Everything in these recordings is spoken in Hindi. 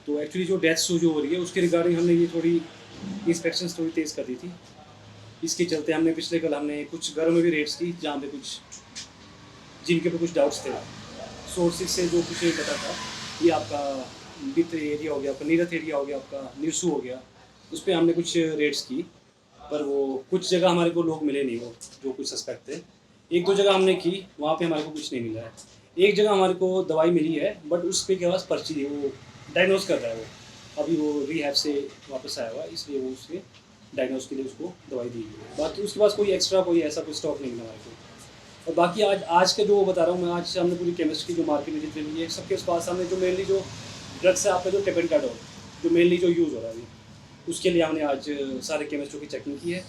तो एक्चुअली जो डेथ जो हो रही है उसके रिगार्डिंग हमने ये थोड़ी इंस्पेक्शन थोड़ी तेज़ कर दी थी। इसके चलते हमने पिछले कल हमने कुछ घरों में भी रेड्स की जहाँ पे कुछ जिनके पे कुछ डाउट्स थे। सोर्सेज से जो कुछ नहीं पता था, ये आपका बित्र एरिया हो गया, आपका नीरथ एरिया हो गया, आपका निरसू हो गया, उस पर हमने कुछ रेड्स की। पर वो कुछ जगह हमारे को लोग मिले नहीं, वो जो कुछ सस्पेक्ट थे। एक दो जगह हमने की, वहाँ पे हमारे को कुछ नहीं मिला है। एक जगह हमारे को दवाई मिली है, बट उस पे के पास पर्ची है, वो डायग्नोज कर रहा है। वो अभी वो रिहैब से वापस आया हुआ, इसलिए वो उसके डायग्नोज के लिए उसको दवाई दी गई है। बाकी उसके पास कोई एक्स्ट्रा कोई ऐसा कोई स्टॉक नहीं मिला हमारे को। और बाकी आज का जो बता रहा हूँ मैं, आज हमने पूरी केमिस्ट की जो मार्केट में जितने भी है सबके पास हमने जो मेनली जो ड्रग्स है आपका जो टेपेंटाडोल जो मेनली जो यूज़ हो रहा है अभी, उसके लिए हमने आज सारे केमिस्टों की चेकिंग की है।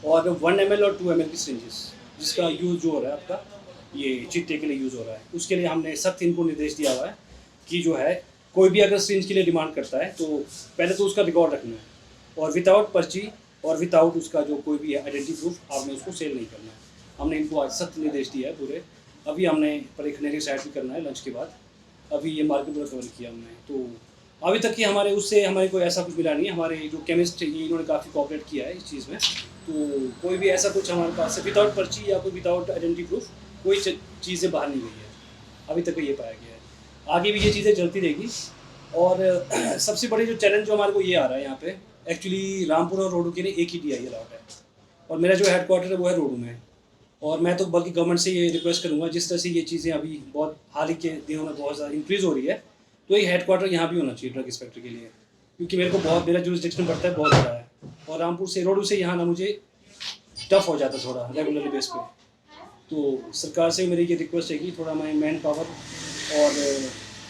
और 1 ml और 2 ml की सिरिंजेस जिसका यूज़ जो हो रहा है आपका ये चिट्टे के लिए यूज़ हो रहा है, उसके लिए हमने सख्त इनको निर्देश दिया हुआ है कि जो है कोई भी अगर सिरिंज के लिए डिमांड करता है तो पहले तो उसका रिकॉर्ड रखना है, और विदाउट पर्ची और विदाउट उसका जो कोई भी आइडेंटिटी प्रूफ आपने उसको सेल नहीं करना है। हमने इनको आज सख्त निर्देश दिया है पूरे। अभी हमने पर एक खनेरी साइड भी करना है लंच के बाद। अभी ये मार्केट पूरा कवर किया हमने। तो अभी तक कि हमारे उससे हमारे को ऐसा कुछ मिला नहीं है। हमारे जो केमिस्ट ये इन्होंने काफ़ी कोऑपरेट किया है इस चीज़ में। तो कोई भी ऐसा कुछ हमारे पास विदाउट पर्ची या कोई विदाउट आइडेंटिटी प्रूफ कोई चीज़ें बाहर नहीं गई है अभी तक। ये पाया गया है, आगे भी ये चीज़ें चलती रहेगी। और सबसे बड़ी जो चैलेंज जो हमारे को ये आ रहा है यहाँ पे, एक्चुअली रामपुर और रोडू के लिए एक ही DI अलॉट है, और मेरा जो हेडक्वार्टर है वो है रोडू में। और मैं तो बल्कि गवर्नमेंट से ये रिक्वेस्ट करूँगा, जिस तरह से ये चीज़ें अभी बहुत हाल ही के दिनों में बहुत ज़्यादा इंक्रीज़ हो रही है, तो ये हेडक्वार्टर यहाँ भी होना चाहिए ड्रग इंस्पेक्टर के लिए, क्योंकि मेरा जुरिसडिक्शन पड़ता है बहुत बड़ा है। और रामपुर से रोडू से यहाँ ना मुझे टफ हो जाता थोड़ा रेगुलरली बेस पे। तो सरकार से मेरी ये रिक्वेस्ट है कि थोड़ा मैन पावर और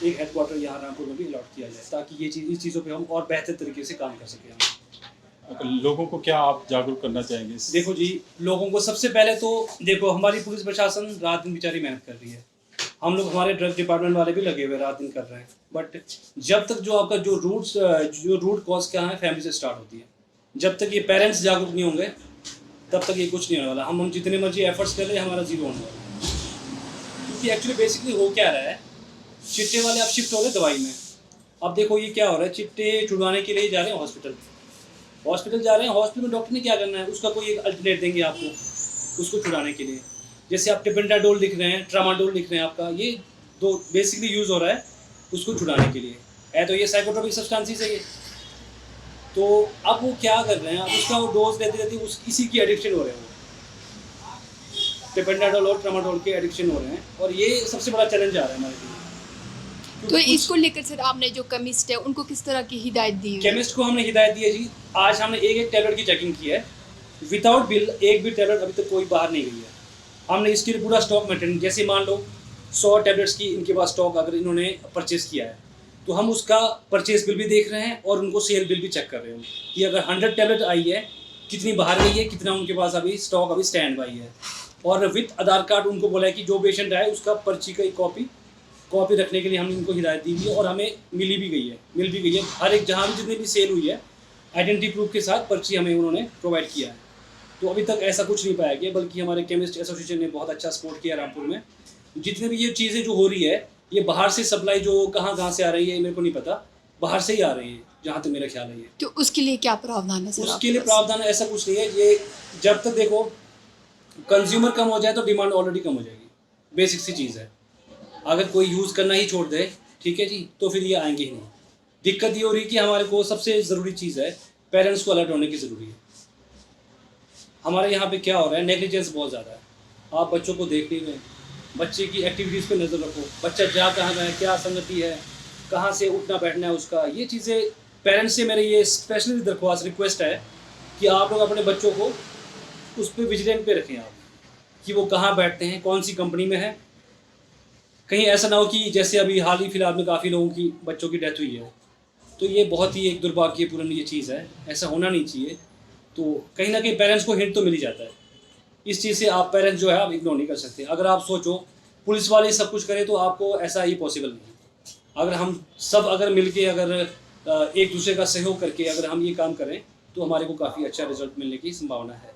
एक हेडक्वार्टर यहाँ रामपुर में भी अलॉट किया जाए, ताकि ये इस चीज़ों पे हम और बेहतर तरीके से काम कर सकें हम। लोगों को क्या आप जागरूक करना चाहेंगे? देखो जी, लोगों को सबसे पहले तो देखो हमारी पुलिस प्रशासन रात दिन बेचारी मेहनत कर रही है। हम लोग हमारे ड्रग डिपार्टमेंट वाले भी लगे हुए रात दिन कर रहे हैं, बट जब तक जो आपका जो रूट कॉज क्या है फैमिली से स्टार्ट होती है। जब तक ये पेरेंट्स जागरूक नहीं होंगे तब तक ये कुछ नहीं होने वाला। हम जितने मर्जी एफर्ट्स कर ले हमारा जीरो होने वाला। क्योंकि एक्चुअली बेसिकली हो क्या रहा है, चिट्टे वाले आप शिफ्ट हो गए दवाई में। अब देखो ये क्या हो रहा है, चिट्टे छुड़वाने के लिए जा रहे हैं हॉस्पिटल जा रहे हैं। हॉस्पिटल में डॉक्टर ने क्या करना है, उसका कोई एक अल्टरनेट देंगे आपको उसको छुड़ाने के लिए। जैसे आप टेपेंटाडोल लिख रहे हैं, ट्रामाडोल लिख रहे हैं, आपका ये दो बेसिकली यूज़ हो रहा है उसको छुड़ाने के लिए है। तो ये साइकोट्रोपिक सब्सटेंसेस है ये। तो अब वो क्या कर रहे हैं, अब उसका वो डोज देते देते इसी की एडिक्शन हो रहे हैं, वो टेपेंटाडोल और ट्रामाडोल के एडिक्शन हो रहे हैं। और ये सबसे बड़ा चैलेंज आ रहा है हमारे लिए। तो इसको लेकर सर आपने जो केमिस्ट है उनको किस तरह की हिदायत दी है? केमिस्ट को हमने हिदायत दी है जी, आज हमने एक टैबलेट की चेकिंग की है विदाउट बिल। एक भी टैबलेट अभी तक कोई बाहर नहीं गई है। हमने इसके लिए पूरा स्टॉक मेंटेन, जैसे मान लो 100 टैबलेट्स की इनके पास स्टॉक अगर इन्होंने परचेज़ किया है तो हम उसका परचेज बिल भी देख रहे हैं और उनको सेल बिल भी चेक कर रहे हैं कि अगर 100 टैबलेट आई है कितनी बाहर गई है, कितना उनके पास अभी स्टॉक अभी स्टैंड बाई है। और विथ आधार कार्ड उनको बोला है कि जो पेशेंट आए उसका पर्ची का कॉपी रखने के लिए हमने इनको हिदायत दी हुई है। और हमें मिल भी गई है हर एक जहाँ भी जितनी भी सेल हुई है आइडेंटिटी प्रूफ के साथ पर्ची हमें उन्होंने प्रोवाइड किया है। तो अभी तक ऐसा कुछ नहीं पाया गया, बल्कि हमारे केमिस्ट एसोसिएशन ने बहुत अच्छा सपोर्ट किया रामपुर में। जितने भी ये चीज़ें जो हो रही है ये बाहर से सप्लाई जो कहाँ से आ रही है मेरे को नहीं पता, बाहर से ही आ रही है जहाँ तक मेरा ख्याल है ये। तो उसके लिए क्या प्रावधान है सर? उसके लिए प्रावधान ऐसा कुछ नहीं है। ये जब तक देखो कंज्यूमर कम हो जाए तो डिमांड ऑलरेडी कम हो जाएगी, बेसिक सी चीज़ है। अगर कोई यूज़ करना ही छोड़ दे, ठीक है जी, तो फिर ये आएंगे ही नहीं। दिक्कत ये हो रही है कि हमारे को सबसे ज़रूरी चीज़ है पेरेंट्स को अलर्ट होने की ज़रूरी है। हमारे यहाँ पे क्या हो रहा है, नेग्लिजेंस बहुत ज़्यादा है। आप बच्चों को देख लीजिए, बच्चे की एक्टिविटीज़ पे नज़र रखो, बच्चा जा कहाँ रहा है, क्या संगति है, कहाँ से उठना बैठना है उसका। ये चीज़ें पेरेंट्स से मेरे ये स्पेशली दरख्वास्त रिक्वेस्ट है कि आप लोग अपने बच्चों को उस पर विजिलेंट पे रखें आप, कि वो कहाँ बैठते हैं, कौन सी कंपनी में है। कहीं ऐसा ना हो कि जैसे अभी हाल ही फिलहाल में काफ़ी लोगों की बच्चों की डेथ हुई है, तो ये बहुत ही एक दुर्भाग्यपूर्ण ये चीज़ है, ऐसा होना नहीं चाहिए। तो कहीं ना कहीं पेरेंट्स को हिंट तो मिल ही जाता है इस चीज़ से। आप पेरेंट्स जो है आप इग्नोर नहीं कर सकते। अगर आप सोचो पुलिस वाले सब कुछ करें तो आपको ऐसा ही पॉसिबल नहीं। अगर हम सब अगर मिलके अगर एक दूसरे का सहयोग करके अगर हम ये काम करें तो हमारे को काफ़ी अच्छा रिजल्ट मिलने की संभावना है।